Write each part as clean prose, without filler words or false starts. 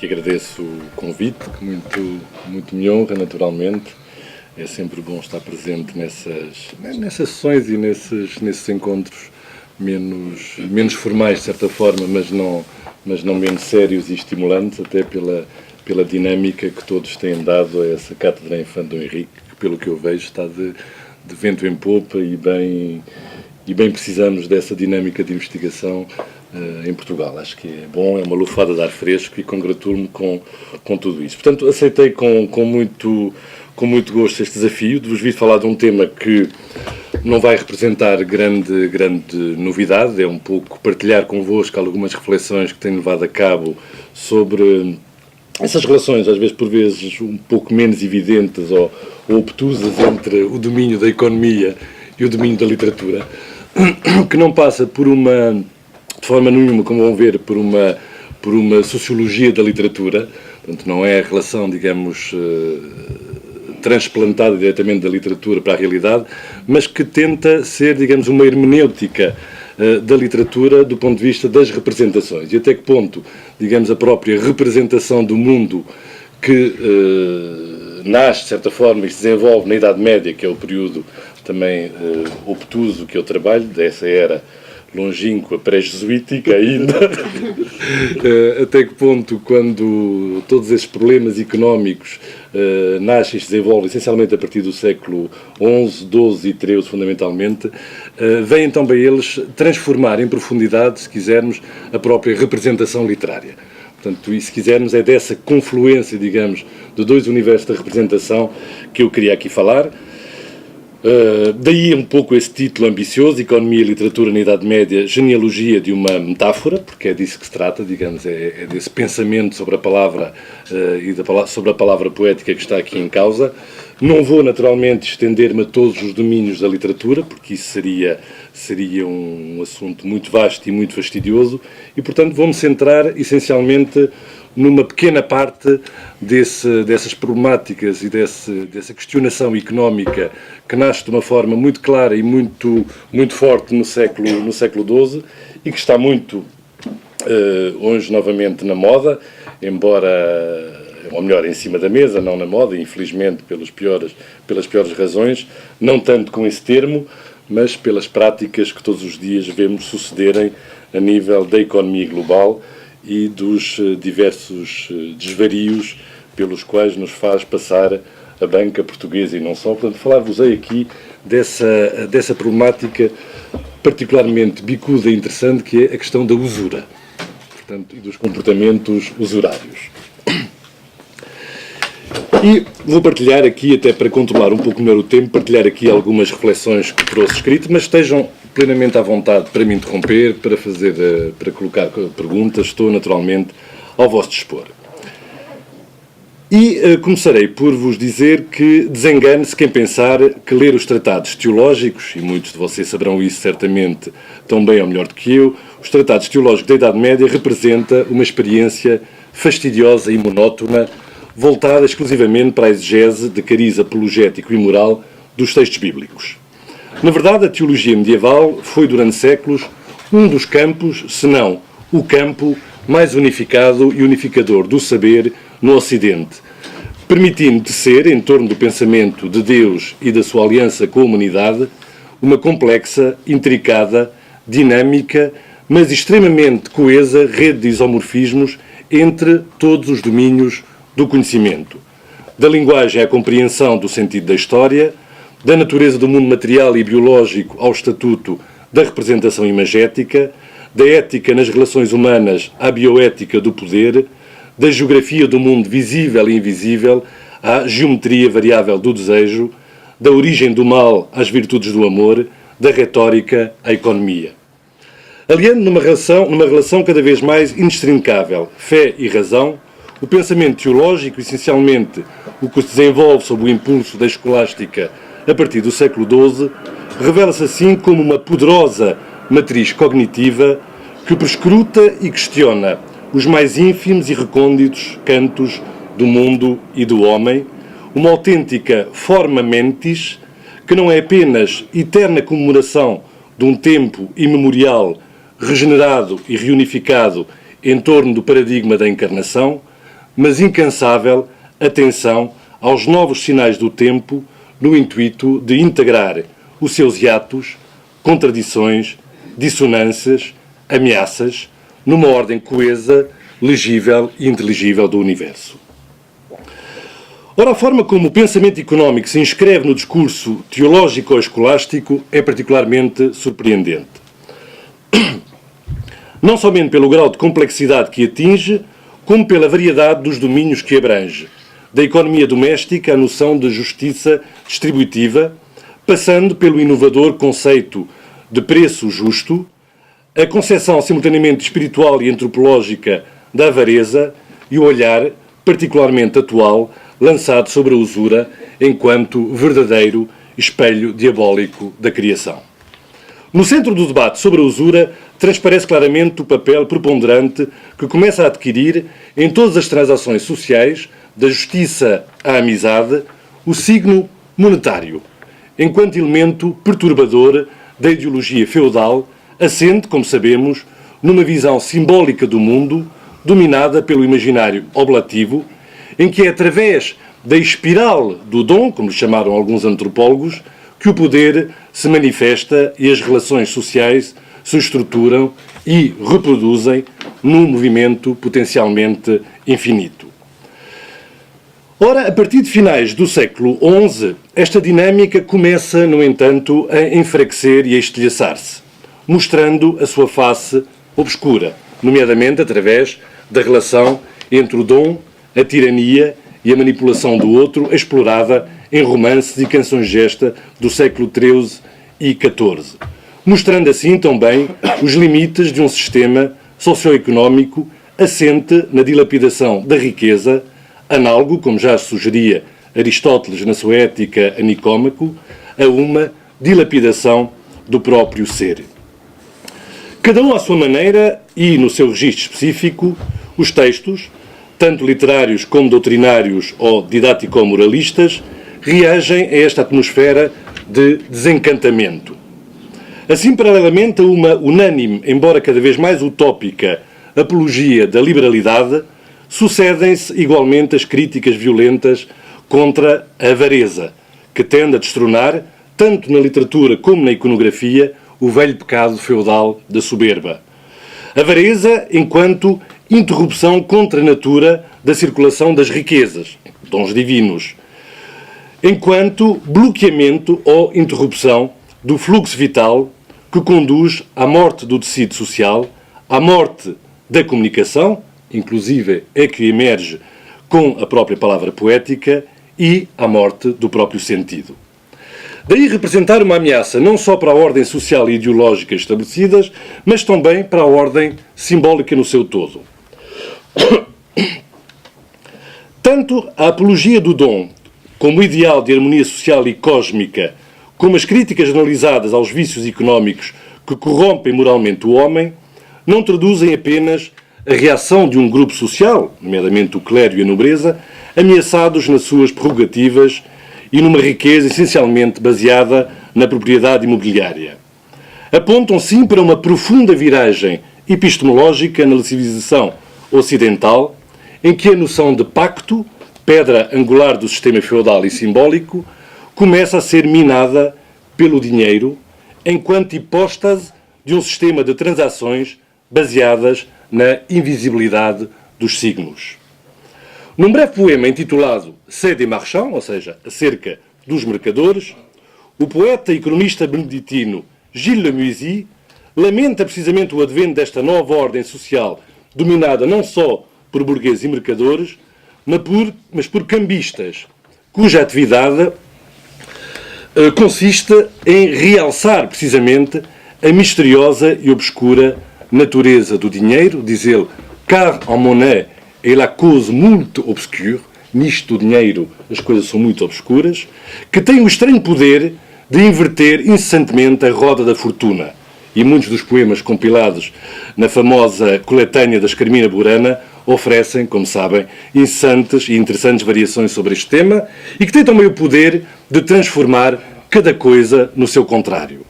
que agradeço o convite, que muito me honra, naturalmente. É sempre bom estar presente nessas sessões e nesses encontros menos formais, de certa forma, mas não menos sérios e estimulantes, até pela dinâmica que todos têm dado a essa Cátedra Infante Dom Henrique, que, pelo que eu vejo, está de vento em popa e bem precisamos dessa dinâmica de investigação em Portugal. Acho que é bom, é uma lufada de ar fresco e congratulo-me com tudo isso. Portanto, aceitei com muito gosto este desafio de vos vir falar de um tema que não vai representar grande novidade, é um pouco partilhar convosco algumas reflexões que tenho levado a cabo sobre essas relações, às vezes por vezes um pouco menos evidentes ou obtusas entre o domínio da economia e o domínio da literatura, que não passa de forma nenhuma, como vão ver, por uma sociologia da literatura. Portanto, não é a relação, digamos, transplantada diretamente da literatura para a realidade, mas que tenta ser, digamos, uma hermenêutica da literatura do ponto de vista das representações. E até que ponto, digamos, a própria representação do mundo que nasce, de certa forma, e se desenvolve na Idade Média, que é o período também obtuso que eu trabalho, dessa era longínqua, pré-jesuítica ainda, até que ponto, quando todos esses problemas económicos nascem e se desenvolvem, essencialmente a partir do século XI, XII e XIII, fundamentalmente, vêm também eles transformar em profundidade, se quisermos, a própria representação literária. Portanto, e se quisermos, é dessa confluência, digamos, de dois universos da representação que eu queria aqui falar. Daí um pouco esse título ambicioso, Economia e Literatura na Idade Média, genealogia de uma metáfora, porque é disso que se trata, digamos, é desse pensamento sobre a palavra sobre a palavra poética que está aqui em causa. Não vou naturalmente estender-me a todos os domínios da literatura, porque isso seria um assunto muito vasto e muito fastidioso, e portanto vou-me centrar essencialmente numa pequena parte dessas problemáticas e dessa questionação económica que nasce de uma forma muito clara e muito forte no século XII e que está muito hoje novamente na moda, ou melhor, em cima da mesa, não na moda, infelizmente pelas piores razões, não tanto com esse termo, mas pelas práticas que todos os dias vemos sucederem a nível da economia global e dos diversos desvarios pelos quais nos faz passar a banca portuguesa e não só. Portanto, falar-vos-ei aqui dessa problemática particularmente bicuda e interessante, que é a questão da usura, portanto, e dos comportamentos usurários. E vou partilhar aqui, até para controlar um pouco melhor o tempo, partilhar aqui algumas reflexões que trouxe escrito, mas estejam plenamente à vontade para me interromper, para colocar perguntas, estou naturalmente ao vosso dispor. E começarei por vos dizer que desengane-se quem pensar que ler os tratados teológicos, e muitos de vocês saberão isso certamente tão bem ou melhor do que eu, os tratados teológicos da Idade Média representa uma experiência fastidiosa e monótona, voltada exclusivamente para a exegese de cariz apologético e moral dos textos bíblicos. Na verdade, a teologia medieval foi, durante séculos, um dos campos, se não o campo mais unificado e unificador do saber no Ocidente, permitindo tecer, em torno do pensamento de Deus e da sua aliança com a humanidade, uma complexa, intricada, dinâmica, mas extremamente coesa rede de isomorfismos entre todos os domínios do conhecimento, da linguagem à compreensão do sentido da história, da natureza do mundo material e biológico ao estatuto da representação imagética, da ética nas relações humanas à bioética do poder, da geografia do mundo visível e invisível à geometria variável do desejo, da origem do mal às virtudes do amor, da retórica à economia. Aliando numa relação cada vez mais inextrincável, fé e razão, o pensamento teológico, essencialmente o que se desenvolve sob o impulso da escolástica a partir do século XII, revela-se assim como uma poderosa matriz cognitiva que perscruta e questiona os mais ínfimos e recônditos cantos do mundo e do homem, uma autêntica forma mentis que não é apenas eterna comemoração de um tempo imemorial regenerado e reunificado em torno do paradigma da encarnação, mas incansável atenção aos novos sinais do tempo no intuito de integrar os seus hiatos, contradições, dissonâncias, ameaças, numa ordem coesa, legível e inteligível do universo. Ora, a forma como o pensamento económico se inscreve no discurso teológico-escolástico é particularmente surpreendente. Não somente pelo grau de complexidade que atinge, como pela variedade dos domínios que abrange, da economia doméstica à noção de justiça distributiva, passando pelo inovador conceito de preço justo, a concepção simultaneamente espiritual e antropológica da avareza e o olhar particularmente atual lançado sobre a usura enquanto verdadeiro espelho diabólico da criação. No centro do debate sobre a usura transparece claramente o papel preponderante que começa a adquirir em todas as transações sociais, da justiça à amizade, o signo monetário, enquanto elemento perturbador da ideologia feudal, assente, como sabemos, numa visão simbólica do mundo, dominada pelo imaginário oblativo, em que é através da espiral do dom, como lhe chamaram alguns antropólogos, que o poder se manifesta e as relações sociais se estruturam e reproduzem num movimento potencialmente infinito. Ora, a partir de finais do século XI, esta dinâmica começa, no entanto, a enfraquecer e a estilhaçar-se, mostrando a sua face obscura, nomeadamente através da relação entre o dom, a tirania e a manipulação do outro, explorada em romances e canções de gesta do século XIII e XIV, mostrando assim também os limites de um sistema socioeconómico assente na dilapidação da riqueza, análogo, como já sugeria Aristóteles na sua Ética a Nicômaco, a uma dilapidação do próprio ser. Cada um à sua maneira e no seu registro específico, os textos, tanto literários como doutrinários ou didático-moralistas, reagem a esta atmosfera de desencantamento. Assim, paralelamente a uma unânime, embora cada vez mais utópica, apologia da liberalidade, sucedem-se igualmente as críticas violentas contra a avareza, que tende a destronar, tanto na literatura como na iconografia, o velho pecado feudal da soberba. Avareza enquanto interrupção contra a natura da circulação das riquezas, dons divinos, enquanto bloqueamento ou interrupção do fluxo vital que conduz à morte do tecido social, à morte da comunicação, inclusive é que emerge com a própria palavra poética, e à morte do próprio sentido. Daí representar uma ameaça não só para a ordem social e ideológica estabelecidas, mas também para a ordem simbólica no seu todo. Tanto a apologia do dom, como ideal de harmonia social e cósmica, como as críticas analisadas aos vícios económicos que corrompem moralmente o homem, não traduzem apenas a reação de um grupo social, nomeadamente o clero e a nobreza, ameaçados nas suas prerrogativas e numa riqueza essencialmente baseada na propriedade imobiliária. Apontam, sim, para uma profunda viragem epistemológica na civilização ocidental, em que a noção de pacto, pedra angular do sistema feudal e simbólico, começa a ser minada pelo dinheiro, enquanto hipóstase de um sistema de transações baseadas na invisibilidade dos signos. Num breve poema intitulado C'est des marchands, ou seja, acerca dos mercadores, o poeta e cronista beneditino Gilles Lemuysy lamenta precisamente o advento desta nova ordem social dominada não só por burgueses e mercadores, mas por cambistas, cuja atividade consiste em realçar precisamente a misteriosa e obscura natureza do dinheiro, diz ele, car en monnaie est la cause muito obscure, nisto do dinheiro as coisas são muito obscuras, que tem o estranho poder de inverter incessantemente a roda da fortuna. E muitos dos poemas compilados na famosa coletânea da Carmina Burana oferecem, como sabem, incessantes e interessantes variações sobre este tema e que têm também o poder de transformar cada coisa no seu contrário.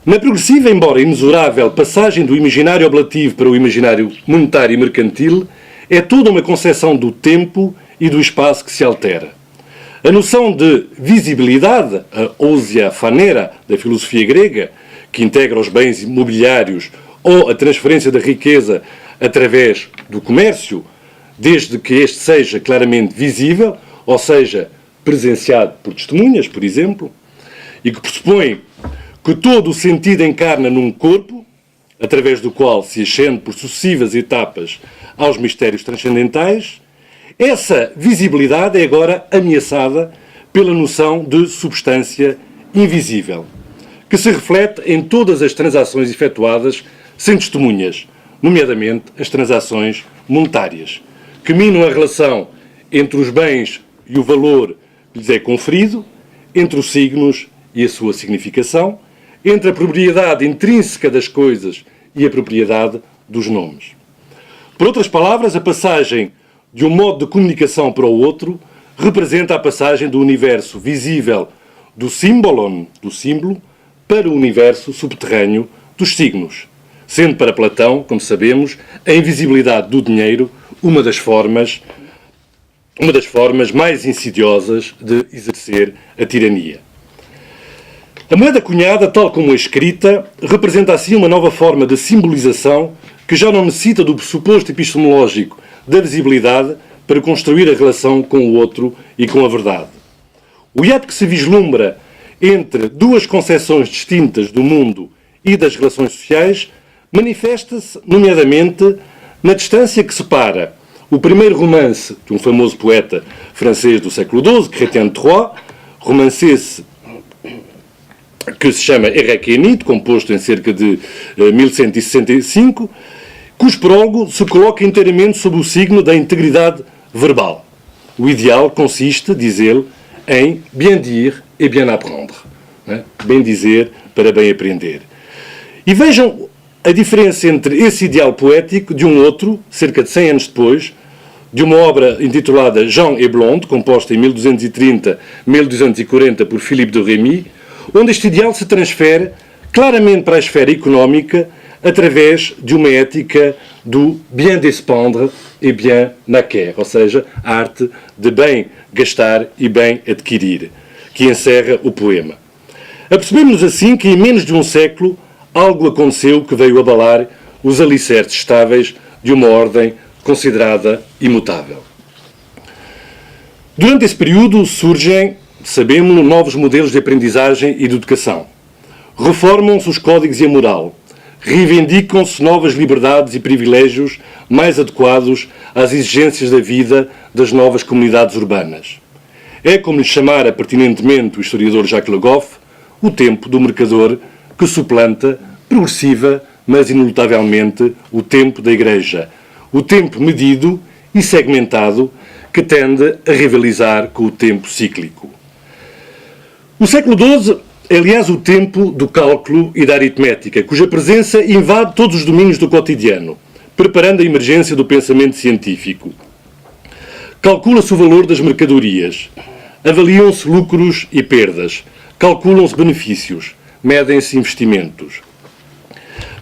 Na progressiva, embora imensurável, passagem do imaginário oblativo para o imaginário monetário e mercantil, é toda uma concepção do tempo e do espaço que se altera. A noção de visibilidade, a ousia phaneira da filosofia grega, que integra os bens imobiliários ou a transferência da riqueza através do comércio, desde que este seja claramente visível, ou seja, presenciado por testemunhas, por exemplo, e que pressupõe que todo o sentido encarna num corpo, através do qual se ascende por sucessivas etapas aos mistérios transcendentais, essa visibilidade é agora ameaçada pela noção de substância invisível, que se reflete em todas as transações efetuadas sem testemunhas, nomeadamente as transações monetárias, que minam a relação entre os bens e o valor que lhes é conferido, entre os signos e a sua significação, entre a propriedade intrínseca das coisas e a propriedade dos nomes. Por outras palavras, a passagem de um modo de comunicação para o outro representa a passagem do universo visível do símbolon, do símbolo, para o universo subterrâneo dos signos, sendo para Platão, como sabemos, a invisibilidade do dinheiro uma das formas mais insidiosas de exercer a tirania. A moeda cunhada, tal como a escrita, representa assim uma nova forma de simbolização que já não necessita do pressuposto epistemológico da visibilidade para construir a relação com o outro e com a verdade. O hiato que se vislumbra entre duas concepções distintas do mundo e das relações sociais manifesta-se, nomeadamente, na distância que separa o primeiro romance de um famoso poeta francês do século XII, Chrétien de Troyes, romancesse que se chama Erechénide, composto em cerca de 1165, cujo prólogo se coloca inteiramente sob o signo da integridade verbal. O ideal consiste, diz ele, em bien dire et bien apprendre. Bem dizer para bem aprender. E vejam a diferença entre esse ideal poético de um outro, cerca de 100 anos depois, de uma obra intitulada Jean et Blonde, composta em 1230-1240 por Philippe de Rémy, onde este ideal se transfere claramente para a esfera económica através de uma ética do bien despendre et bien acquérir, ou seja, a arte de bem gastar e bem adquirir, que encerra o poema. Apercebemos-nos assim que em menos de um século algo aconteceu que veio abalar os alicerces estáveis de uma ordem considerada imutável. Durante esse período surgem, sabemos, novos modelos de aprendizagem e de educação. Reformam-se os códigos e a moral. Reivindicam-se novas liberdades e privilégios mais adequados às exigências da vida das novas comunidades urbanas. É, como lhe chamara pertinentemente o historiador Jacques Le Goff, o tempo do mercador que suplanta, progressiva, mas inelutavelmente, o tempo da Igreja. O tempo medido e segmentado que tende a rivalizar com o tempo cíclico. O século XII é, aliás, o tempo do cálculo e da aritmética, cuja presença invade todos os domínios do cotidiano, preparando a emergência do pensamento científico. Calcula-se o valor das mercadorias, avaliam-se lucros e perdas, calculam-se benefícios, medem-se investimentos.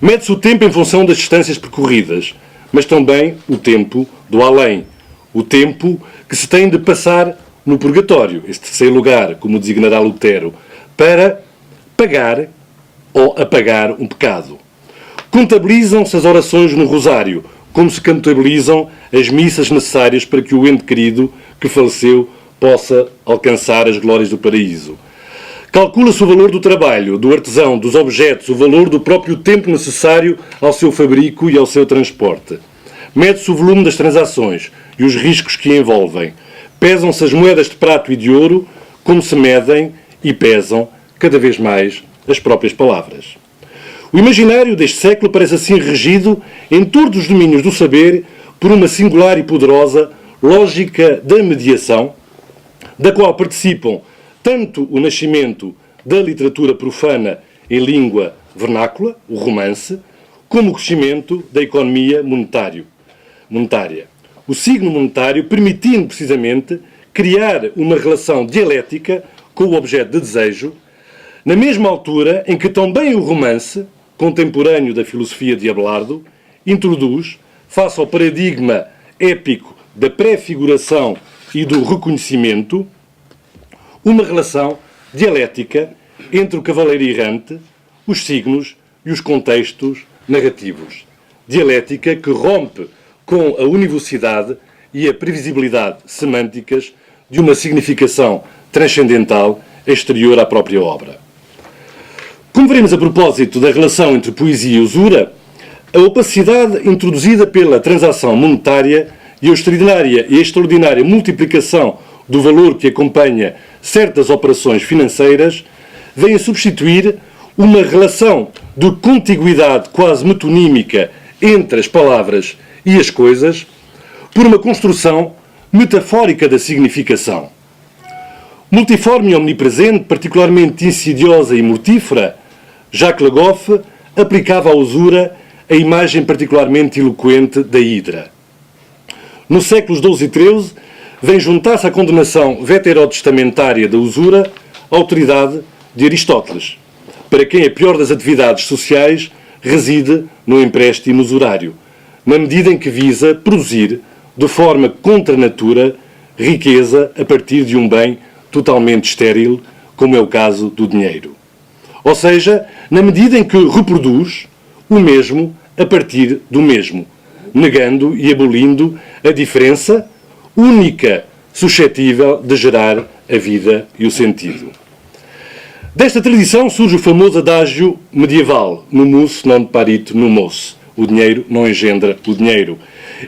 Mede-se o tempo em função das distâncias percorridas, mas também o tempo do além, o tempo que se tem de passar no purgatório, esse terceiro lugar, como designará Lutero, para pagar ou apagar um pecado. Contabilizam-se as orações no rosário, como se contabilizam as missas necessárias para que o ente querido que faleceu possa alcançar as glórias do paraíso. Calcula-se o valor do trabalho, do artesão, dos objetos, o valor do próprio tempo necessário ao seu fabrico e ao seu transporte. Mede-se o volume das transações e os riscos que envolvem. Pesam-se as moedas de prato e de ouro, como se medem e pesam cada vez mais as próprias palavras. O imaginário deste século parece assim regido em todos os domínios do saber por uma singular e poderosa lógica da mediação, da qual participam tanto o nascimento da literatura profana em língua vernácula, o romance, como o crescimento da economia monetária. O signo monetário permitindo precisamente criar uma relação dialética com o objeto de desejo, na mesma altura em que também o romance, contemporâneo da filosofia de Abelardo, introduz, face ao paradigma épico da prefiguração e do reconhecimento, uma relação dialética entre o cavaleiro errante, os signos e os contextos narrativos. Dialética que rompe com a univocidade e a previsibilidade semânticas de uma significação transcendental exterior à própria obra. Como veremos a propósito da relação entre poesia e usura, a opacidade introduzida pela transação monetária e a extraordinária multiplicação do valor que acompanha certas operações financeiras vem a substituir uma relação de contiguidade quase metonímica entre as palavras e as coisas por uma construção metafórica da significação. Multiforme e omnipresente, particularmente insidiosa e mortífera, Jacques Le Goff aplicava à usura a imagem particularmente eloquente da hidra. Nos séculos XII e XIII, vem juntar-se à condenação veterotestamentária da usura a autoridade de Aristóteles, para quem a pior das atividades sociais reside no empréstimo usurário, na medida em que visa produzir, de forma contra a natura, riqueza a partir de um bem totalmente estéril, como é o caso do dinheiro. Ou seja, na medida em que reproduz o mesmo a partir do mesmo, negando e abolindo a diferença única suscetível de gerar a vida e o sentido. Desta tradição surge o famoso adágio medieval, numus non parit numos, o dinheiro não engendra o dinheiro,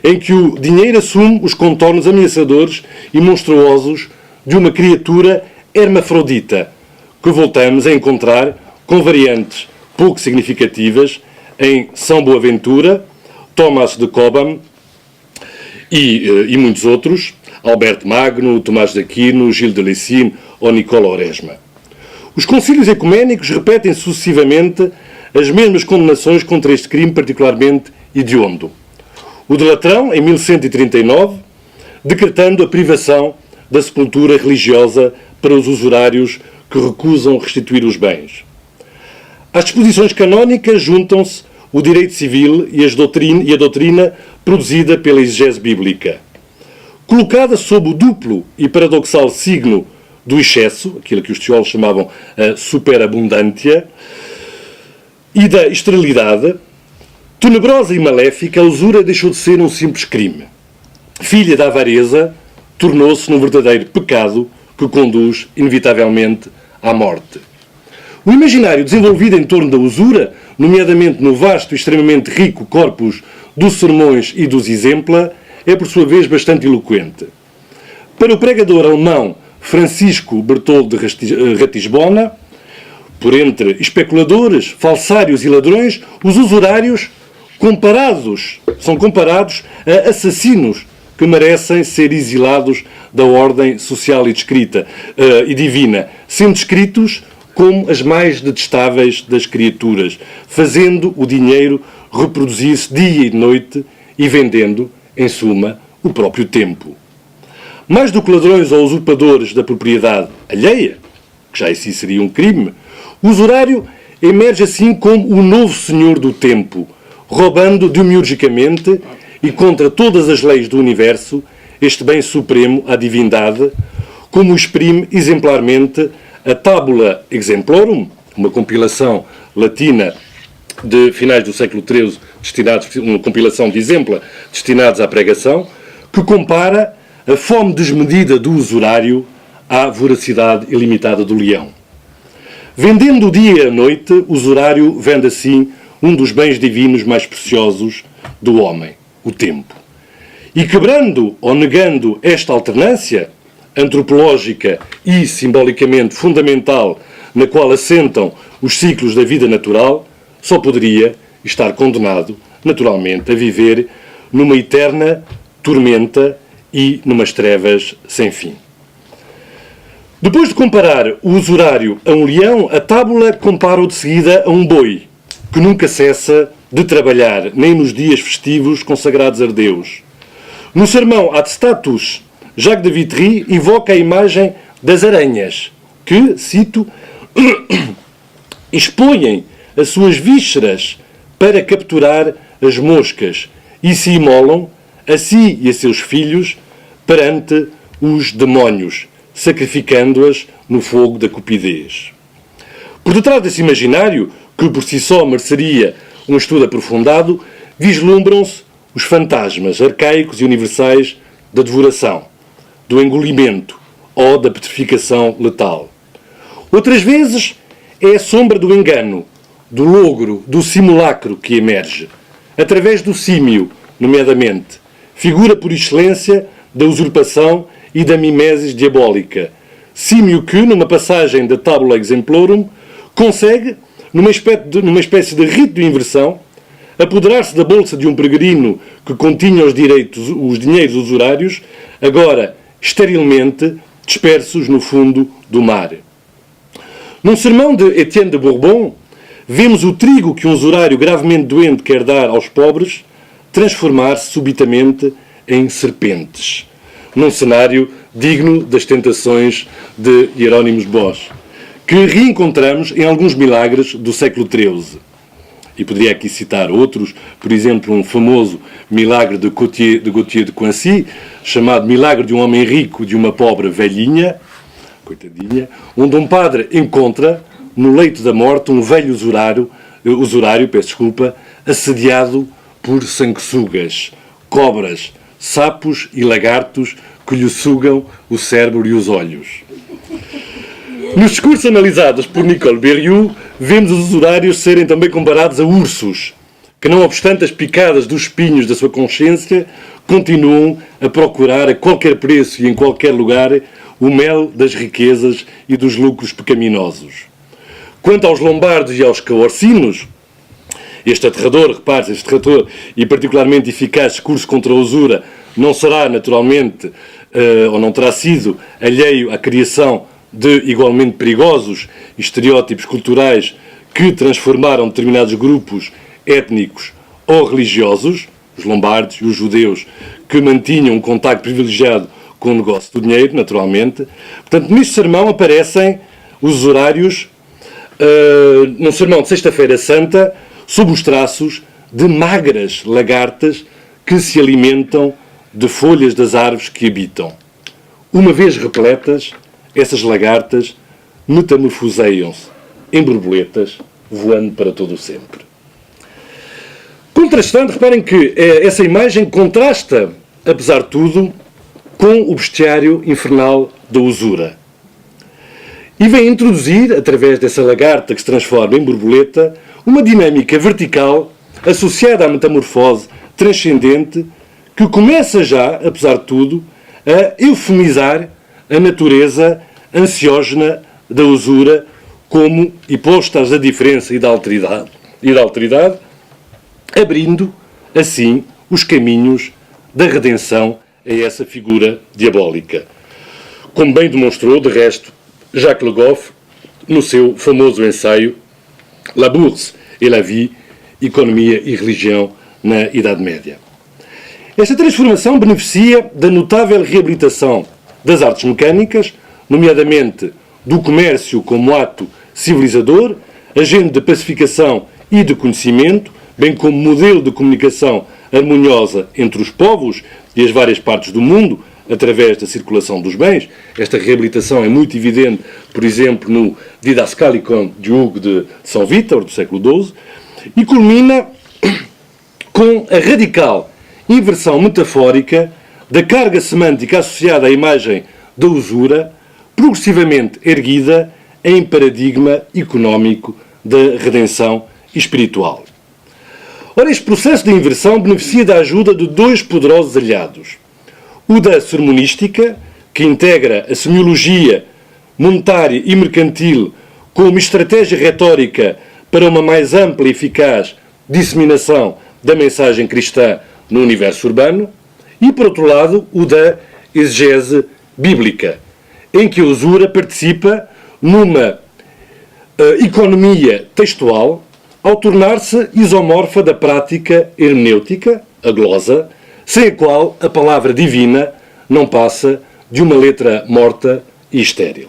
em que o dinheiro assume os contornos ameaçadores e monstruosos de uma criatura hermafrodita, que voltamos a encontrar com variantes pouco significativas em São Boaventura, Thomas de Cobham e muitos outros, Alberto Magno, Tomás de Aquino, Gilles de Lessines ou Nicola Oresma. Os concílios ecuménicos repetem sucessivamente as mesmas condenações contra este crime particularmente hediondo. O de Latrão, em 1139, decretando a privação da sepultura religiosa para os usurários que recusam restituir os bens. Às disposições canónicas juntam-se o direito civil e a doutrina produzida pela exegese bíblica. Colocada sob o duplo e paradoxal signo do excesso, aquilo que os teólogos chamavam a superabundância, e da esterilidade, tenebrosa e maléfica, a usura deixou de ser um simples crime. Filha da avareza, tornou-se num verdadeiro pecado que conduz, inevitavelmente, à morte. O imaginário desenvolvido em torno da usura, nomeadamente no vasto e extremamente rico corpus dos sermões e dos exempla, é por sua vez bastante eloquente. Para o pregador alemão Francisco Bertoldo de Ratisbona, por entre especuladores, falsários e ladrões, os usurários são comparados a assassinos que merecem ser exilados da ordem social e descrita e divina, sendo descritos como as mais detestáveis das criaturas, fazendo o dinheiro reproduzir-se dia e noite e vendendo, em suma, o próprio tempo. Mais do que ladrões ou usurpadores da propriedade alheia, que já em si seria um crime, o usurário emerge assim como o novo senhor do tempo, roubando demiurgicamente e contra todas as leis do universo este bem supremo à divindade, como exprime exemplarmente a Tabula Exemplorum, uma compilação latina de finais do século XIII, uma compilação de exempla destinados à pregação, que compara a fome desmedida do usurário à voracidade ilimitada do leão. Vendendo o dia e a noite, o usurário vende assim um dos bens divinos mais preciosos do homem, o tempo. E quebrando ou negando esta alternância antropológica e simbolicamente fundamental na qual assentam os ciclos da vida natural, só poderia estar condenado, naturalmente, a viver numa eterna tormenta e numas trevas sem fim. Depois de comparar o usurário a um leão, a Tábula compara-o de seguida a um boi, que nunca cessa de trabalhar, nem nos dias festivos consagrados a Deus. No sermão Ad Status, Jacques de Vitry invoca a imagem das aranhas, que, cito, expõem as suas vísceras para capturar as moscas e se imolam a si e a seus filhos perante os demónios, sacrificando-as no fogo da cupidez. Por detrás desse imaginário, que por si só mereceria um estudo aprofundado, vislumbram-se os fantasmas arcaicos e universais da devoração, do engolimento ou da petrificação letal. Outras vezes é a sombra do engano, do logro, do simulacro que emerge, através do símio, nomeadamente, figura por excelência da usurpação e da mimesis diabólica. Símio que, numa passagem da Tabula Exemplorum, consegue, numa espécie de rito de inversão, apoderar-se da bolsa de um peregrino que continha os dinheiros usurários, agora esterilmente dispersos no fundo do mar. Num sermão de Etienne de Bourbon, vemos o trigo que um usurário gravemente doente quer dar aos pobres transformar-se subitamente em serpentes, num cenário digno das tentações de Hieronymus Bosch, que reencontramos em alguns milagres do século XIII. E poderia aqui citar outros, por exemplo, um famoso milagre de Gauthier de Coincy, chamado Milagre de um Homem Rico de uma Pobre Velhinha, coitadinha, onde um padre encontra, no leito da morte, um velho usurário, assediado por sanguessugas, cobras, sapos e lagartos que lhe sugam o cérebro e os olhos. Nos discursos analisados por Nicole Berriou, vemos os usurários serem também comparados a ursos, que não obstante as picadas dos espinhos da sua consciência, continuam a procurar a qualquer preço e em qualquer lugar o mel das riquezas e dos lucros pecaminosos. Quanto aos lombardos e aos caorcinos, este aterrador e particularmente eficaz discurso contra a usura não será naturalmente, ou não terá sido, alheio à criação de igualmente perigosos estereótipos culturais que transformaram determinados grupos étnicos ou religiosos, os lombardos e os judeus, que mantinham um contacto privilegiado com o negócio do dinheiro, naturalmente. Portanto, neste sermão aparecem os usurários, num sermão de Sexta-feira Santa, sob os traços de magras lagartas que se alimentam de folhas das árvores que habitam. Uma vez repletas, essas lagartas metamorfoseiam-se em borboletas, voando para todo o sempre. Contrastando, reparem que essa imagem contrasta, apesar de tudo, com o bestiário infernal da usura. E vem introduzir, através dessa lagarta que se transforma em borboleta, uma dinâmica vertical associada à metamorfose transcendente que começa já, apesar de tudo, a eufemizar a natureza ansiógena da usura como hipóstases da diferença e da alteridade, abrindo, assim, os caminhos da redenção a essa figura diabólica. Como bem demonstrou, de resto, Jacques Le Goff, no seu famoso ensaio La Bourse et la Vie, Economia e Religião na Idade Média. Esta transformação beneficia da notável reabilitação das artes mecânicas, nomeadamente do comércio como ato civilizador, agente de pacificação e de conhecimento, bem como modelo de comunicação harmoniosa entre os povos e as várias partes do mundo, através da circulação dos bens. Esta reabilitação é muito evidente, por exemplo, no Didascalicon de Hugo de São Vítor, do século XII, e culmina com a radical inversão metafórica da carga semântica associada à imagem da usura, progressivamente erguida em paradigma económico da redenção espiritual. Ora, este processo de inversão beneficia da ajuda de dois poderosos aliados. O da sermonística, que integra a semiologia monetária e mercantil como estratégia retórica para uma mais ampla e eficaz disseminação da mensagem cristã no universo urbano, e, por outro lado, o da exegese bíblica, em que a usura participa numa economia textual ao tornar-se isomorfa da prática hermenêutica, a glosa, sem a qual a palavra divina não passa de uma letra morta e estéril.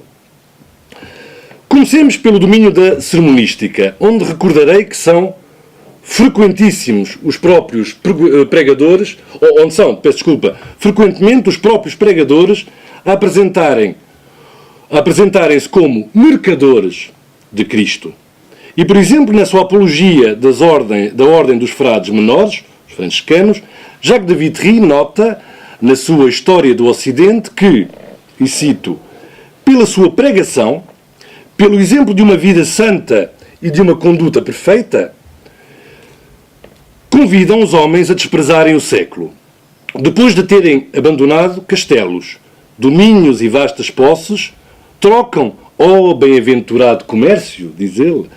Comecemos pelo domínio da sermonística, onde recordarei que são frequentíssimos os próprios pregadores, onde são, peço desculpa, frequentemente os próprios pregadores a apresentarem-se como mercadores de Cristo. E, por exemplo, na sua apologia da Ordem dos Frades Menores, os franciscanos, Jacques de Vitry nota, na sua História do Ocidente, que, e cito, pela sua pregação, pelo exemplo de uma vida santa e de uma conduta perfeita, convidam os homens a desprezarem o século. Depois de terem abandonado castelos, domínios e vastas posses, trocam, ó bem-aventurado comércio, diz ele,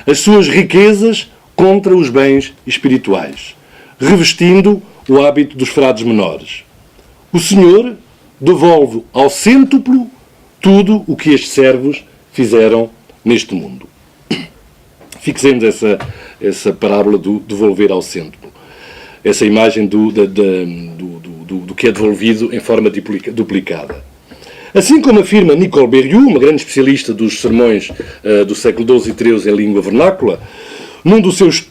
as suas riquezas contra os bens espirituais, revestindo o hábito dos frades menores. O Senhor devolve ao cêntuplo tudo o que estes servos fizeram neste mundo. Fixemos essa parábola do devolver ao cêntuplo. Essa imagem do que é devolvido em forma duplicada. Assim como afirma Nicole Berriou, uma grande especialista dos sermões do século XII e XIII em língua vernácula, num dos seus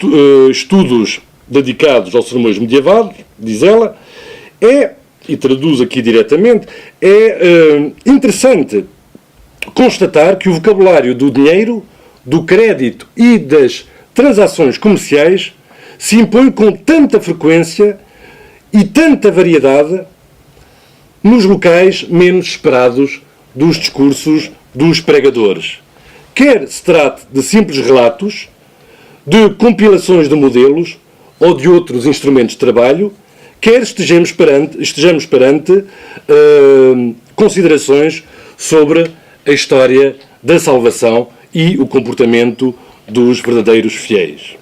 estudos dedicados aos sermões medievais, diz ela, e traduz aqui diretamente, é interessante constatar que o vocabulário do dinheiro, do crédito e das transações comerciais se impõe com tanta frequência e tanta variedade nos locais menos esperados dos discursos dos pregadores. Quer se trate de simples relatos, de compilações de modelos ou de outros instrumentos de trabalho, quer estejamos perante considerações sobre a história da salvação e o comportamento dos verdadeiros fiéis.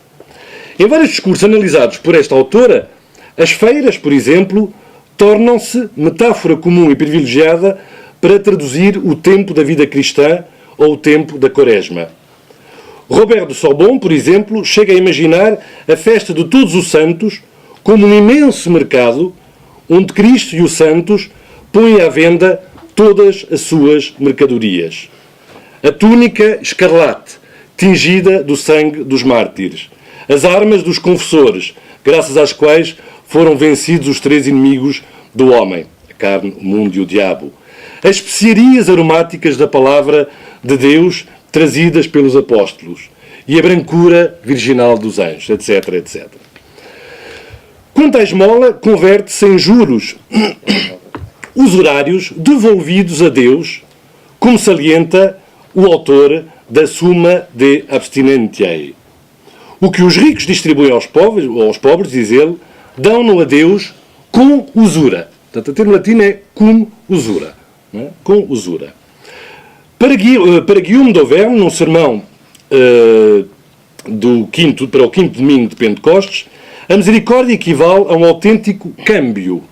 Em vários discursos analisados por esta autora, as feiras, por exemplo, tornam-se metáfora comum e privilegiada para traduzir o tempo da vida cristã ou o tempo da Quaresma. Robert de Sorbonne, por exemplo, chega a imaginar a festa de Todos os Santos como um imenso mercado onde Cristo e os santos põem à venda todas as suas mercadorias. A túnica escarlate, tingida do sangue dos mártires. As armas dos confessores, graças às quais foram vencidos os três inimigos do homem, a carne, o mundo e o diabo. As especiarias aromáticas da palavra de Deus trazidas pelos apóstolos e a brancura virginal dos anjos, etc, etc. Quanto à esmola, converte-se em juros usurários devolvidos a Deus, como salienta o autor da Summa de Abstinentiae. O que os ricos distribuem aos pobres, diz ele, dão-no a Deus com usura. Portanto, o termo latino é cum usura. Não é? Com usura. Para Guillaume d'Auvergne, num sermão para o quinto domingo de Pentecostes, a misericórdia equivale a um autêntico câmbio,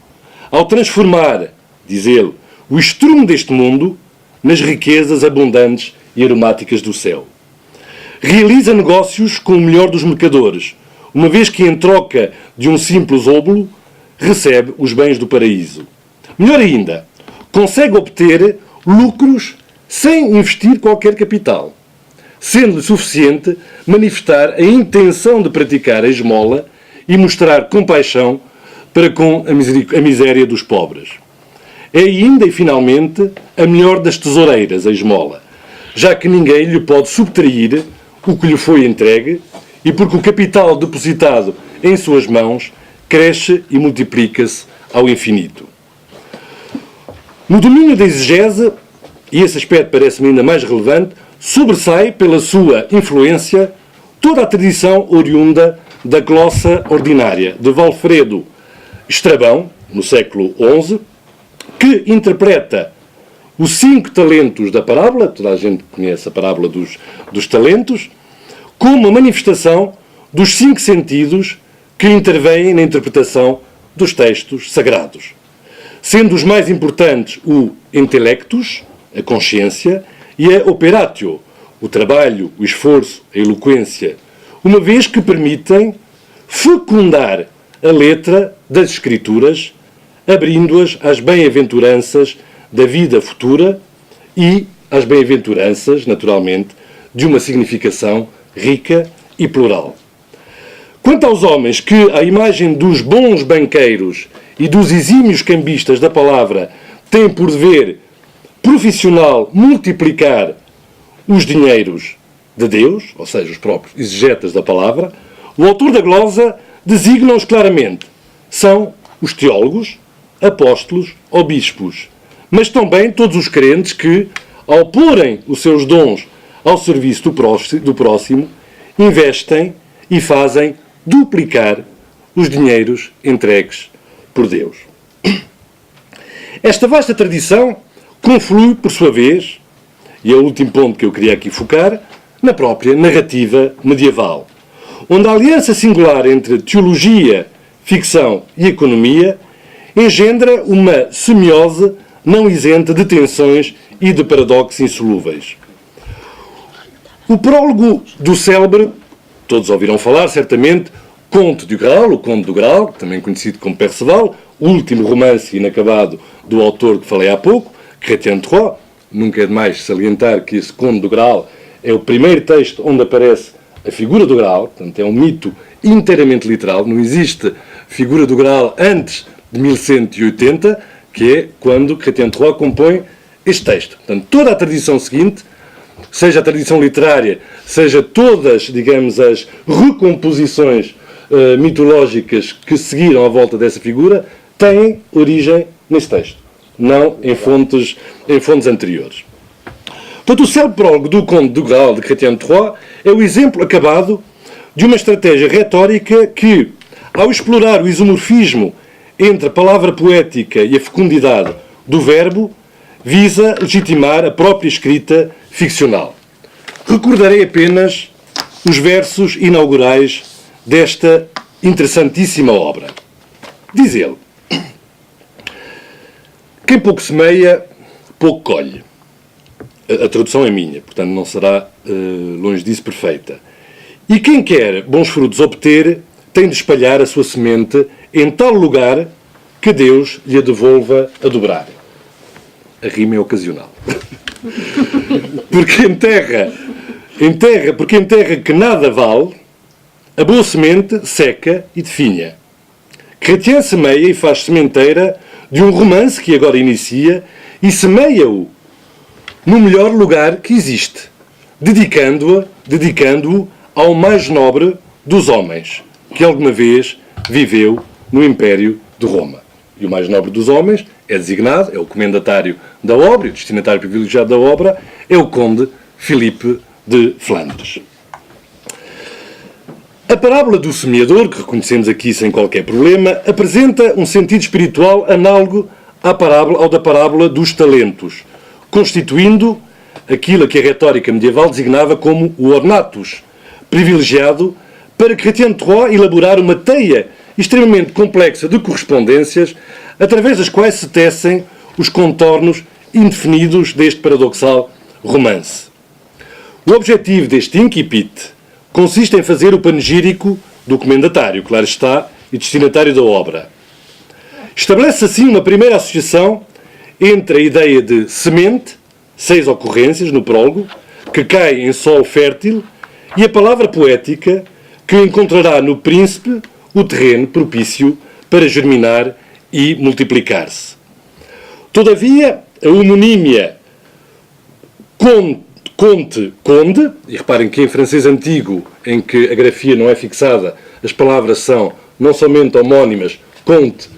ao transformar, diz ele, o estrume deste mundo nas riquezas abundantes e aromáticas do céu. Realiza negócios com o melhor dos mercadores, uma vez que, em troca de um simples óbolo, recebe os bens do paraíso. Melhor ainda, consegue obter lucros sem investir qualquer capital, sendo-lhe suficiente manifestar a intenção de praticar a esmola e mostrar compaixão para com a miséria dos pobres. É ainda e finalmente a melhor das tesoureiras, a esmola, já que ninguém lhe pode subtrair o que lhe foi entregue e porque o capital depositado em suas mãos cresce e multiplica-se ao infinito. No domínio da exegese, e esse aspecto parece-me ainda mais relevante, sobressai pela sua influência toda a tradição oriunda da glossa ordinária de Valfredo Estrabão, no século XI, que interpreta os 5 talentos da parábola, toda a gente conhece a parábola dos talentos, como uma manifestação dos 5 sentidos que intervêm na interpretação dos textos sagrados, sendo os mais importantes o intellectus, a consciência, e a operatio, o trabalho, o esforço, a eloquência, uma vez que permitem fecundar a letra das Escrituras, abrindo-as às bem-aventuranças da vida futura e às bem-aventuranças, naturalmente, de uma significação rica e plural. Quanto aos homens que, à imagem dos bons banqueiros e dos exímios cambistas da palavra, têm por dever profissional multiplicar os dinheiros de Deus, ou seja, os próprios exegetas da palavra, o autor da glosa designa-os claramente. São os teólogos, apóstolos ou bispos, mas também todos os crentes que, ao porem os seus dons ao serviço do próximo, investem e fazem duplicar os dinheiros entregues por Deus. Esta vasta tradição conflui, por sua vez, e é o último ponto que eu queria aqui focar, na própria narrativa medieval, onde a aliança singular entre teologia, ficção e economia engendra uma semiose não isenta de tensões e de paradoxos insolúveis. O prólogo do célebre, todos ouviram falar certamente, Conte du Graal, o Conde do Graal, também conhecido como Perceval, o último romance inacabado do autor que falei há pouco, Chrétien de Troyes. Nunca é demais salientar que esse Conde do Graal é o primeiro texto onde aparece a figura do Graal, portanto é um mito inteiramente literal, não existe figura do Graal antes de 1180, que é quando Chrétien de Troyes compõe este texto. Portanto, toda a tradição seguinte, seja a tradição literária, seja todas, digamos, as recomposições mitológicas que seguiram à volta dessa figura, têm origem nesse texto, não em fontes anteriores. Portanto, o célebre prólogo do Conde do Graal de Chrétien de Troyes é o exemplo acabado de uma estratégia retórica que, ao explorar o isomorfismo entre a palavra poética e a fecundidade do verbo, visa legitimar a própria escrita ficcional. Recordarei apenas os versos inaugurais desta interessantíssima obra. Diz ele: quem pouco semeia, pouco colhe. A tradução é minha, portanto não será longe disso perfeita. E quem quer bons frutos obter, tem de espalhar a sua semente em tal lugar que Deus lhe a devolva a dobrar. A rima é ocasional. Porque em terra que nada vale, a boa semente seca e definha. Chrétien semeia e faz sementeira de um romance que agora inicia e semeia-o no melhor lugar que existe, dedicando-o ao mais nobre dos homens, que alguma vez viveu no Império de Roma. E o mais nobre dos homens é designado, é o comendatário da obra, o destinatário privilegiado da obra, é o Conde Filipe de Flandres. A parábola do semeador, que reconhecemos aqui sem qualquer problema, apresenta um sentido espiritual análogo ao da parábola dos talentos, constituindo aquilo que a retórica medieval designava como o ornatus, privilegiado para Chrétien de Troyes elaborar uma teia extremamente complexa de correspondências através das quais se tecem os contornos indefinidos deste paradoxal romance. O objetivo deste incipit consiste em fazer o panegírico do comendatário, claro está, e destinatário da obra. Estabelece assim uma primeira associação entre a ideia de semente, 6 ocorrências no prólogo, que cai em solo fértil, e a palavra poética, que encontrará no príncipe o terreno propício para germinar e multiplicar-se. Todavia, a homonímia conte, e reparem que em francês antigo, em que a grafia não é fixada, as palavras são não somente homónimas, conte,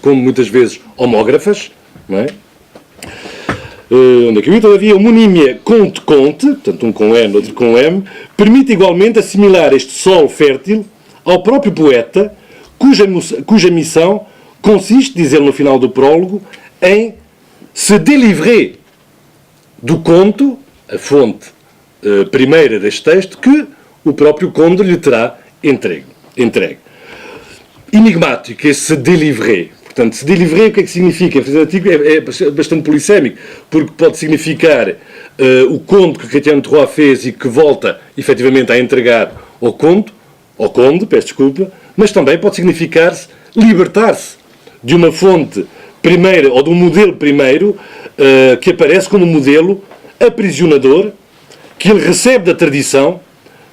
como muitas vezes homógrafas, não é? Onde é que eu vi? Todavia, a homonímia conte, portanto um com N, outro com M, permite igualmente assimilar este solo fértil ao próprio poeta, cuja missão consiste, diz ele no final do prólogo, em se délivrer do conto, a fonte primeira deste texto, que o próprio conde lhe terá entregue. Enigmático esse se délivrer. Portanto, se délivrer, o que é que significa? Em francês antigo é bastante polissémico, porque pode significar o conde que Chrétien de Troyes fez e que volta, efetivamente, a entregar ao conde, peço desculpa, mas também pode significar-se libertar-se de uma fonte primeira, ou de um modelo primeiro, que aparece como um modelo aprisionador, que ele recebe da tradição,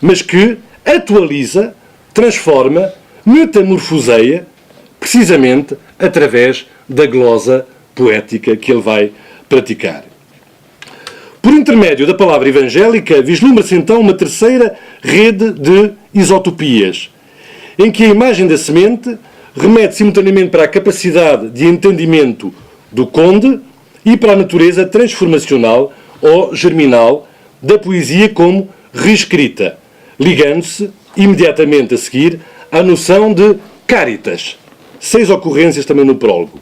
mas que atualiza transforma, metamorfoseia, precisamente através da glosa poética que ele vai praticar. Por intermédio da palavra evangélica, vislumbra-se então uma terceira rede de isotopias, em que a imagem da semente remete simultaneamente para a capacidade de entendimento do conde e para a natureza transformacional ou germinal da poesia como reescrita, ligando-se imediatamente a seguir à noção de caritas, 6 ocorrências também no prólogo,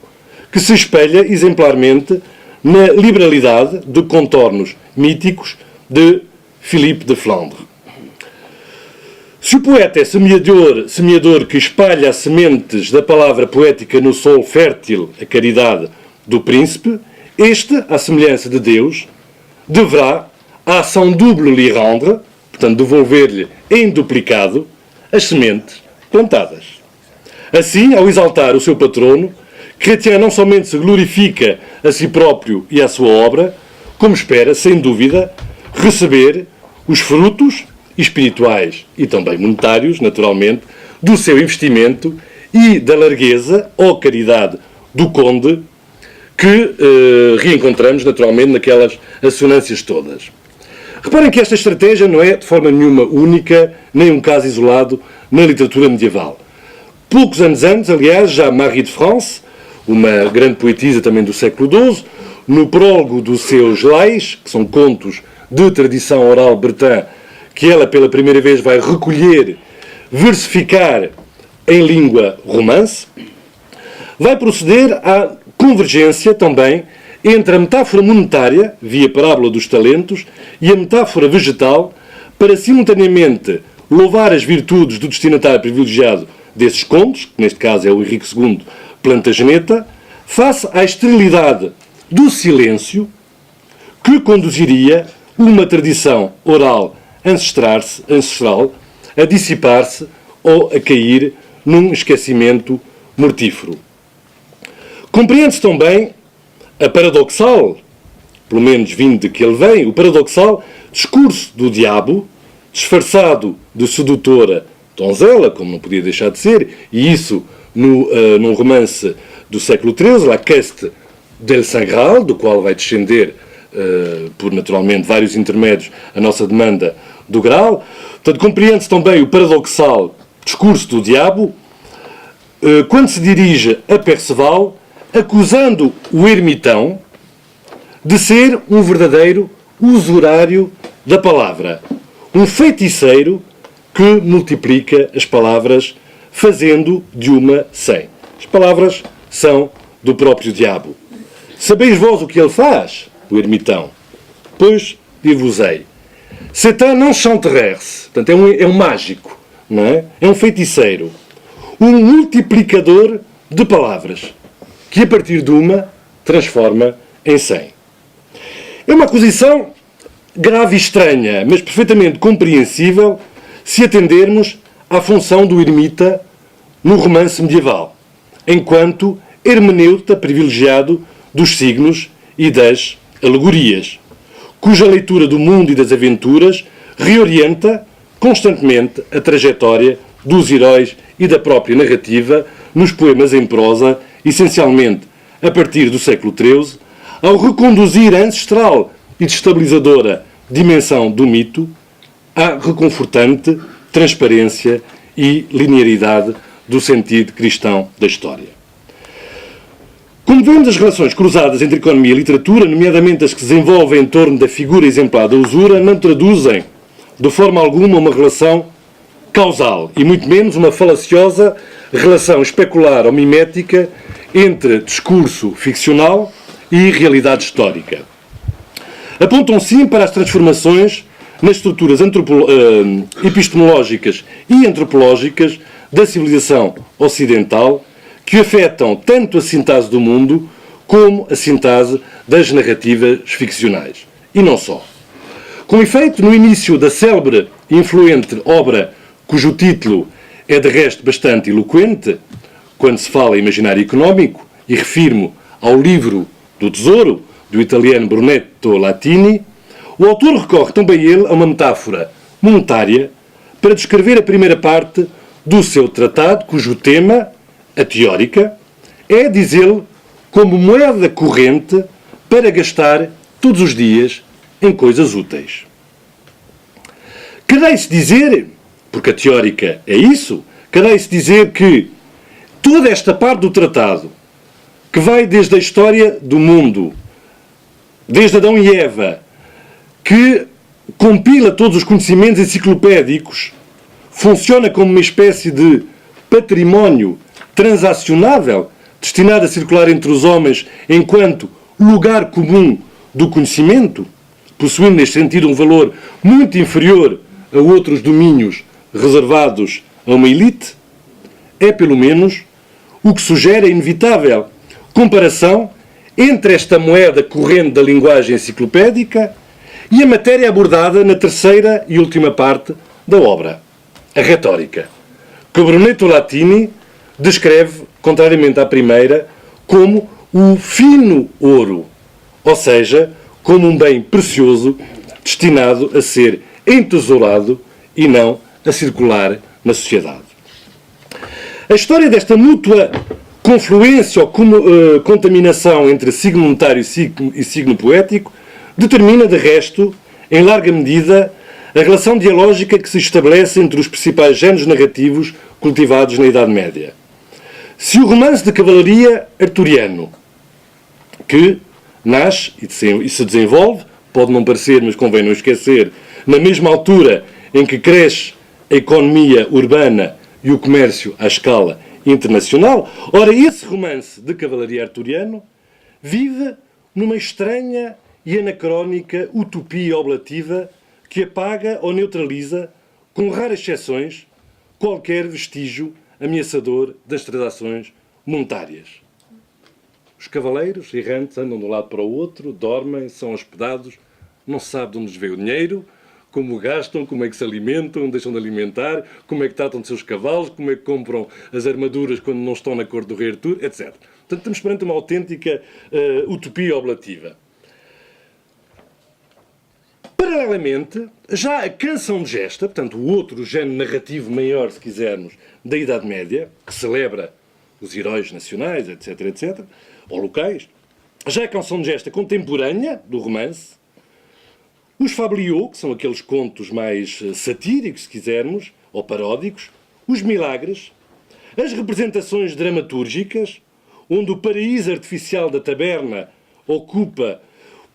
que se espelha exemplarmente na liberalidade de contornos míticos de Philippe de Flandre. Se o poeta é semeador que espalha as sementes da palavra poética no solo fértil, a caridade do príncipe, este, à semelhança de Deus, deverá, à ação double lhe rendre, portanto, devolver-lhe em duplicado, as sementes plantadas. Assim, ao exaltar o seu patrono, Chrétien não somente se glorifica a si próprio e à sua obra, como espera, sem dúvida, receber os frutos espirituais e também monetários, naturalmente, do seu investimento e da largueza ou caridade do conde que reencontramos, naturalmente, naquelas assonâncias todas. Reparem que esta estratégia não é de forma nenhuma única, nem um caso isolado na literatura medieval. Poucos anos antes, aliás, já Marie de France, uma grande poetisa também do século XII, no prólogo dos seus Lais, que são contos de tradição oral bretã, que ela pela primeira vez vai recolher, versificar em língua romance, vai proceder à convergência também entre a metáfora monetária, via parábola dos talentos, e a metáfora vegetal, para simultaneamente louvar as virtudes do destinatário privilegiado desses contos, que neste caso é o Henrique II Plantageneta, face à esterilidade do silêncio que conduziria uma tradição oral ancestral a dissipar-se ou a cair num esquecimento mortífero. Compreende-se também a paradoxal, pelo menos vindo de que ele vem, o paradoxal discurso do diabo, disfarçado de sedutora donzela, como não podia deixar de ser, e isso num romance do século XIII, La Quête del Saint Graal, do qual vai descender, por naturalmente vários intermédios, a nossa demanda do Graal. Portanto, compreende-se também o paradoxal discurso do diabo, quando se dirige a Perceval, acusando o ermitão de ser um verdadeiro usurário da palavra, um feiticeiro que multiplica as palavras, fazendo de uma 100. As palavras são do próprio diabo. Sabeis vós o que ele faz, o ermitão? Pois, dir-vos-ei. C'est un enchanteresse, portanto é um mágico, não é? É um feiticeiro, um multiplicador de palavras, que a partir de uma transforma em 100. É uma acusação grave e estranha, mas perfeitamente compreensível se atendermos à função do ermita no romance medieval, enquanto hermeneuta privilegiado dos signos e das alegorias, cuja leitura do mundo e das aventuras reorienta constantemente a trajetória dos heróis e da própria narrativa nos poemas em prosa, essencialmente a partir do século XIII, ao reconduzir a ancestral e destabilizadora dimensão do mito à reconfortante transparência e linearidade do sentido cristão da história. Como vemos, as relações cruzadas entre economia e literatura, nomeadamente as que se desenvolvem em torno da figura exemplar da usura, não traduzem de forma alguma uma relação causal e muito menos uma falaciosa relação especular ou mimética entre discurso ficcional e realidade histórica. Apontam sim para as transformações nas estruturas epistemológicas e antropológicas da civilização ocidental, que afetam tanto a sintase do mundo como a sintase das narrativas ficcionais. E não só. Com efeito, no início da célebre e influente obra, cujo título é de resto bastante eloquente, quando se fala em imaginário económico, e refiro-me ao livro do Tesouro, do italiano Brunetto Latini, o autor recorre também ele a uma metáfora monetária para descrever a primeira parte do seu tratado, cujo tema, a teórica, é dizê-lo como moeda corrente para gastar todos os dias em coisas úteis. Querei-se dizer, porque a teórica é isso, querei-se dizer que toda esta parte do tratado, que vai desde a história do mundo, desde Adão e Eva, que compila todos os conhecimentos enciclopédicos, funciona como uma espécie de património transacionável, destinado a circular entre os homens enquanto lugar comum do conhecimento, possuindo neste sentido um valor muito inferior a outros domínios reservados a uma elite, é pelo menos o que sugere a inevitável comparação entre esta moeda corrente da linguagem enciclopédica e a matéria abordada na terceira e última parte da obra, a retórica, que Brunetto Latini descreve, contrariamente à primeira, como o fino ouro, ou seja, como um bem precioso destinado a ser entesourado e não a circular na sociedade. A história desta mútua confluência ou contaminação entre signo monetário e signo poético determina, de resto, em larga medida, a relação dialógica que se estabelece entre os principais géneros narrativos cultivados na Idade Média. Se o romance de cavalaria arturiano, que nasce e se desenvolve, pode não parecer, mas convém não esquecer, na mesma altura em que cresce a economia urbana e o comércio à escala internacional, ora, esse romance de cavalaria arturiano vive numa estranha e anacrónica utopia oblativa que apaga ou neutraliza, com raras exceções, qualquer vestígio ameaçador das transações monetárias. Os cavaleiros errantes andam de um lado para o outro, dormem, são hospedados, não se sabe de onde lhes veio o dinheiro, como o gastam, como é que se alimentam, deixam de alimentar, como é que tratam de seus cavalos, como é que compram as armaduras quando não estão na cor do rei Artur, etc. Portanto, estamos perante uma autêntica utopia oblativa. Paralelamente, já a canção de gesta, portanto, o outro género narrativo maior, se quisermos, da Idade Média, que celebra os heróis nacionais, etc., etc., ou locais, já a canção de gesta contemporânea do romance, os fabliaux, que são aqueles contos mais satíricos, se quisermos, ou paródicos, os milagres, as representações dramatúrgicas, onde o paraíso artificial da taberna ocupa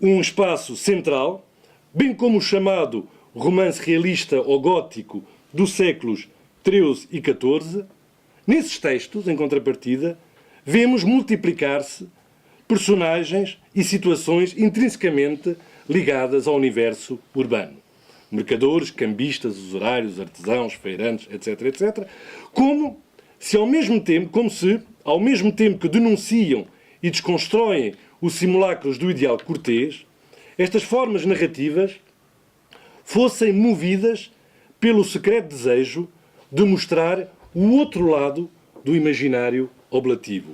um espaço central, bem como o chamado romance realista ou gótico dos séculos XIII e XIV, nesses textos, em contrapartida, vemos multiplicar-se personagens e situações intrinsecamente ligadas ao universo urbano. Mercadores, cambistas, usurários, artesãos, feirantes, etc., etc., como se, ao mesmo tempo que denunciam e desconstroem os simulacros do ideal cortês, estas formas narrativas fossem movidas pelo secreto desejo de mostrar o outro lado do imaginário oblativo,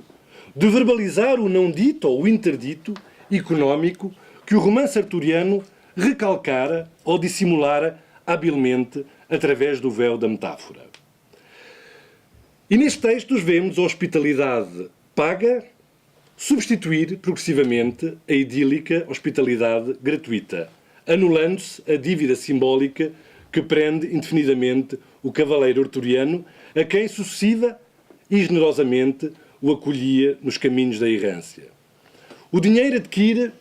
de verbalizar o não dito ou o interdito económico que o romance arturiano recalcara ou dissimulara habilmente através do véu da metáfora. E nestes textos vemos a hospitalidade paga substituir progressivamente a idílica hospitalidade gratuita, anulando-se a dívida simbólica que prende indefinidamente o cavaleiro arturiano, a quem sucessiva e generosamente o acolhia nos caminhos da errância. O dinheiro adquire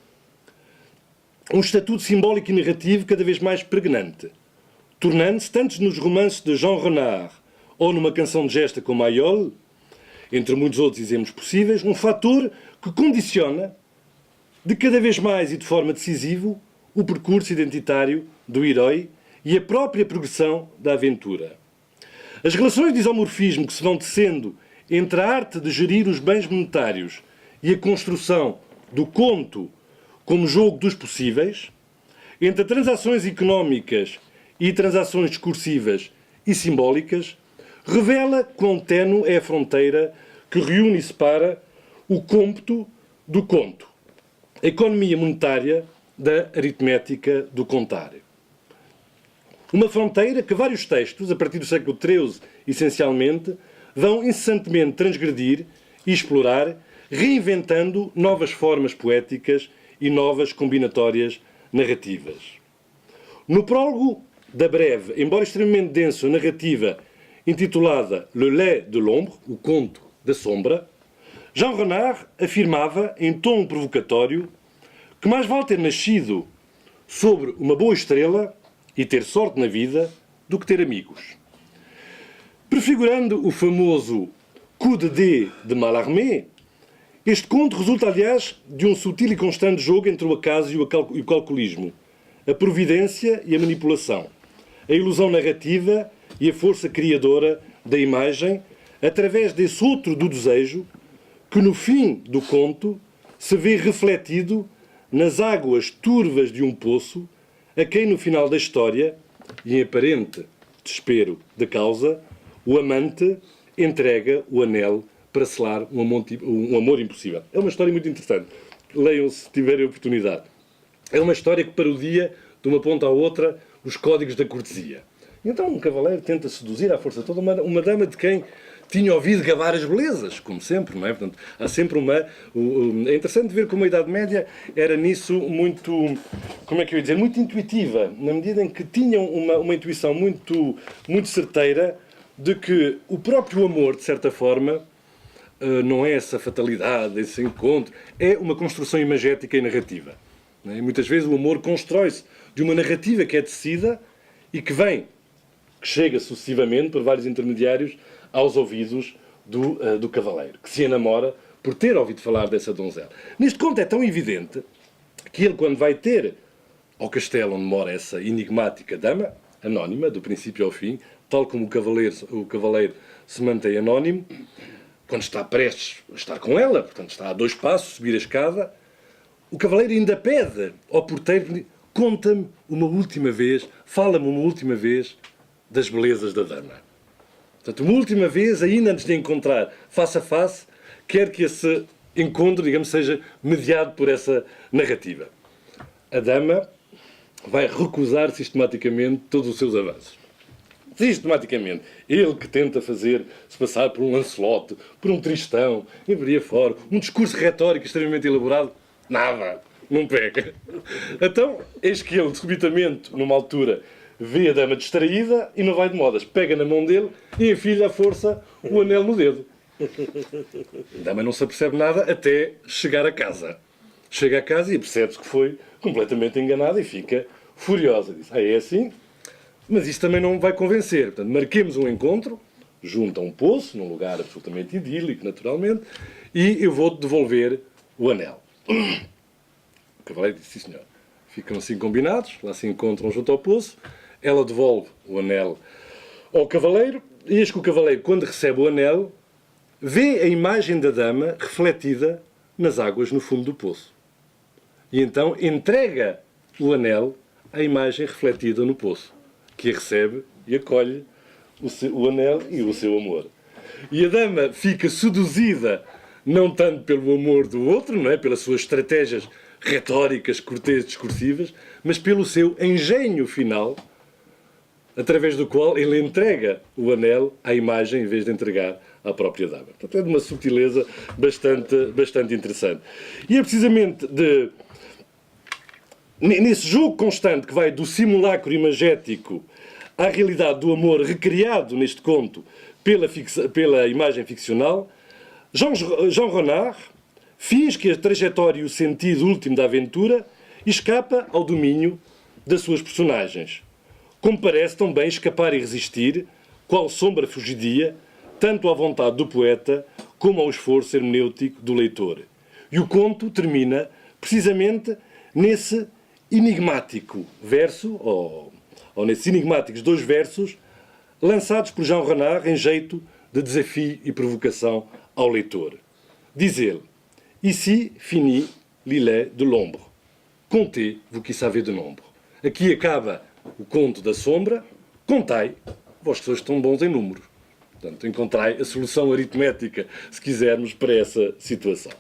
um estatuto simbólico e narrativo cada vez mais pregnante, tornando-se, tanto nos romances de Jean Renard ou numa canção de gesta como Aïol, entre muitos outros exemplos possíveis, um fator que condiciona, de cada vez mais e de forma decisiva, o percurso identitário do herói e a própria progressão da aventura. As relações de isomorfismo que se vão tecendo entre a arte de gerir os bens monetários e a construção do conto como jogo dos possíveis, entre transações económicas e transações discursivas e simbólicas, revela quão ténue é a fronteira que reúne e separa o cômputo do conto, a economia monetária da aritmética do contar. Uma fronteira que vários textos, a partir do século XIII, essencialmente, vão incessantemente transgredir e explorar, reinventando novas formas poéticas e novas combinatórias narrativas. No prólogo da breve, embora extremamente densa, narrativa intitulada Le Lait de l'Ombre, o conto da sombra, Jean Renard afirmava, em tom provocatório, que mais vale ter nascido sobre uma boa estrela e ter sorte na vida do que ter amigos. Prefigurando o famoso coup de dés de Mallarmé, este conto resulta, aliás, de um sutil e constante jogo entre o acaso e o calculismo, a providência e a manipulação, a ilusão narrativa e a força criadora da imagem, através desse outro do desejo, que no fim do conto se vê refletido nas águas turvas de um poço, a quem no final da história, e em aparente desespero da causa, o amante entrega o anel para selar um amor impossível. É uma história muito interessante. Leiam se tiverem oportunidade. É uma história que parodia, de uma ponta à outra, os códigos da cortesia. Então um cavaleiro tenta seduzir à força toda uma dama de quem tinha ouvido gabar as belezas, como sempre, não é? Portanto, há sempre uma... É interessante ver como a Idade Média era nisso muito... Como é que eu ia dizer? Muito intuitiva, na medida em que tinham uma intuição muito certeira de que o próprio amor, de certa forma, não é essa fatalidade, esse encontro, é uma construção imagética e narrativa. Não é? E muitas vezes o amor constrói-se de uma narrativa que é tecida e que chega sucessivamente, por vários intermediários, aos ouvidos do cavaleiro, que se enamora por ter ouvido falar dessa donzela. Neste conto é tão evidente que ele, quando vai ter ao castelo onde mora essa enigmática dama, anónima, do princípio ao fim, tal como o cavaleiro se mantém anónimo, quando está prestes a estar com ela, portanto está a 2 passos, subir a escada, o cavaleiro ainda pede ao porteiro: conta-me uma última vez, fala-me uma última vez das belezas da dama. Portanto, uma última vez, ainda antes de encontrar face a face, quer que esse encontro, digamos, seja mediado por essa narrativa. A dama vai recusar sistematicamente todos os seus avanços. Sistematicamente. Ele que tenta fazer-se passar por um Lancelot, por um Tristão, e por aí fora, um discurso retórico extremamente elaborado, nada, não pega. Então, eis que ele, subitamente, numa altura, vê a dama distraída e não vai de modas. Pega na mão dele e enfia à força o anel no dedo. A dama não se apercebe nada até chegar a casa. Chega a casa e percebe-se que foi completamente enganada e fica furiosa. Diz: é assim? Mas isso também não vai convencer. Portanto, marquemos um encontro junto a um poço, num lugar absolutamente idílico, naturalmente, e eu vou-te devolver o anel. O cavaleiro disse: sim, senhor. Ficam assim combinados, lá se encontram junto ao poço, ela devolve o anel ao cavaleiro, e eis que o cavaleiro, quando recebe o anel, vê a imagem da dama refletida nas águas no fundo do poço. E então entrega o anel à imagem refletida no poço, que a recebe e acolhe o anel e o seu amor. E a dama fica seduzida, não tanto pelo amor do outro, não é? Pelas suas estratégias retóricas, cortês, discursivas, mas pelo seu engenho final, através do qual ele entrega o anel à imagem em vez de entregar à própria dama. Portanto, é de uma subtileza bastante interessante. E é precisamente nesse jogo constante que vai do simulacro imagético à realidade do amor recriado neste conto pela imagem ficcional, Jean Renard finge que a trajetória e o sentido último da aventura escapa ao domínio das suas personagens, como parece também escapar e resistir, qual sombra fugidia, tanto à vontade do poeta como ao esforço hermenêutico do leitor. E o conto termina precisamente nesse enigmático verso, ou nesses enigmáticos 2 versos, lançados por Jean Renard em jeito de desafio e provocação ao leitor. Diz ele: Ici finit l'île de l'ombre. Contez, vous qui savez de nombre. Aqui acaba o conto da sombra. Contai, vós que sois tão bons em números. Portanto, encontrai a solução aritmética, se quisermos, para essa situação.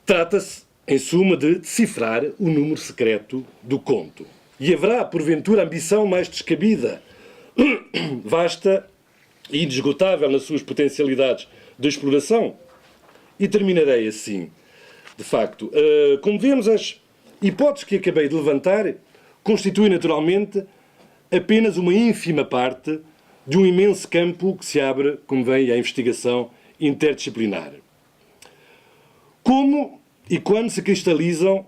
Trata-se, em suma, de decifrar o número secreto do conto. E haverá, porventura, ambição mais descabida, vasta e inesgotável nas suas potencialidades de exploração? E terminarei assim. De facto, como vemos, as hipóteses que acabei de levantar constituem naturalmente apenas uma ínfima parte de um imenso campo que se abre, como vem, à investigação interdisciplinar. Como e quando se cristalizam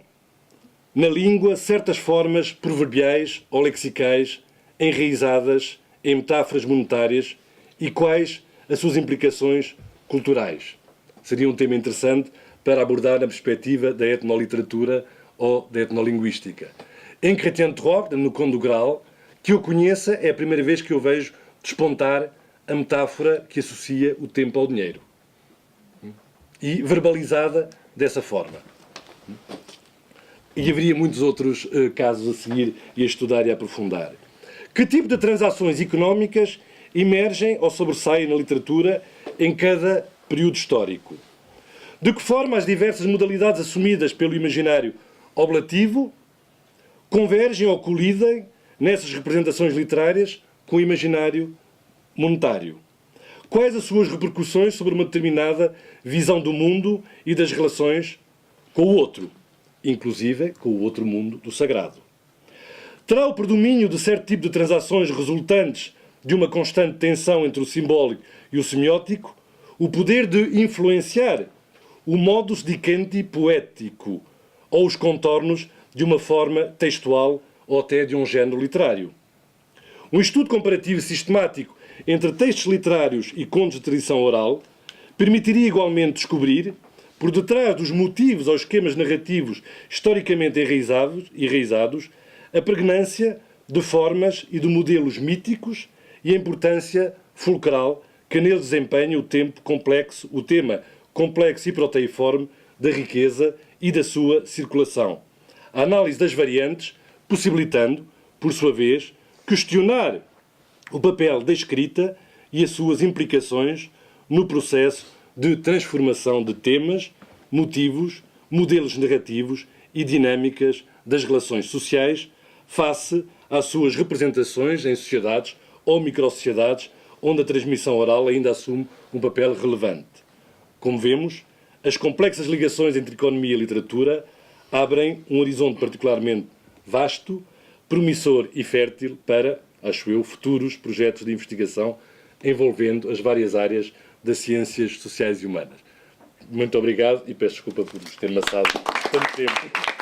na língua certas formas proverbiais ou lexicais enraizadas em metáforas monetárias e quais as suas implicações culturais? Seria um tema interessante para abordar na perspectiva da etnoliteratura ou da etnolinguística. Em Chrétien de Troyes, no Conde do Graal, que eu conheça, é a primeira vez que eu vejo despontar a metáfora que associa o tempo ao dinheiro. E verbalizada dessa forma. E haveria muitos outros casos a seguir e a estudar e a aprofundar. Que tipo de transações económicas emergem ou sobressaem na literatura em cada período histórico? De que forma as diversas modalidades assumidas pelo imaginário oblativo convergem ou colidem nessas representações literárias com o imaginário monetário? Quais as suas repercussões sobre uma determinada visão do mundo e das relações com o outro, inclusive com o outro mundo do sagrado? Terá o predomínio de certo tipo de transações resultantes de uma constante tensão entre o simbólico e o semiótico o poder de influenciar o modus dicendi poético ou os contornos de uma forma textual ou até de um género literário? Um estudo comparativo sistemático entre textos literários e contos de tradição oral permitiria igualmente descobrir, por detrás dos motivos ou esquemas narrativos historicamente enraizados, a pregnância de formas e de modelos míticos e a importância fulcral que neles desempenha o tema complexo e proteiforme da riqueza e da sua circulação. A análise das variantes, possibilitando, por sua vez, questionar o papel da escrita e as suas implicações no processo de transformação de temas, motivos, modelos narrativos e dinâmicas das relações sociais face às suas representações em sociedades ou microsociedades onde a transmissão oral ainda assume um papel relevante. Como vemos, as complexas ligações entre economia e literatura abrem um horizonte particularmente vasto, promissor e fértil para, acho eu, futuros projetos de investigação envolvendo as várias áreas das ciências sociais e humanas. Muito obrigado e peço desculpa por vos ter amassado tanto tempo.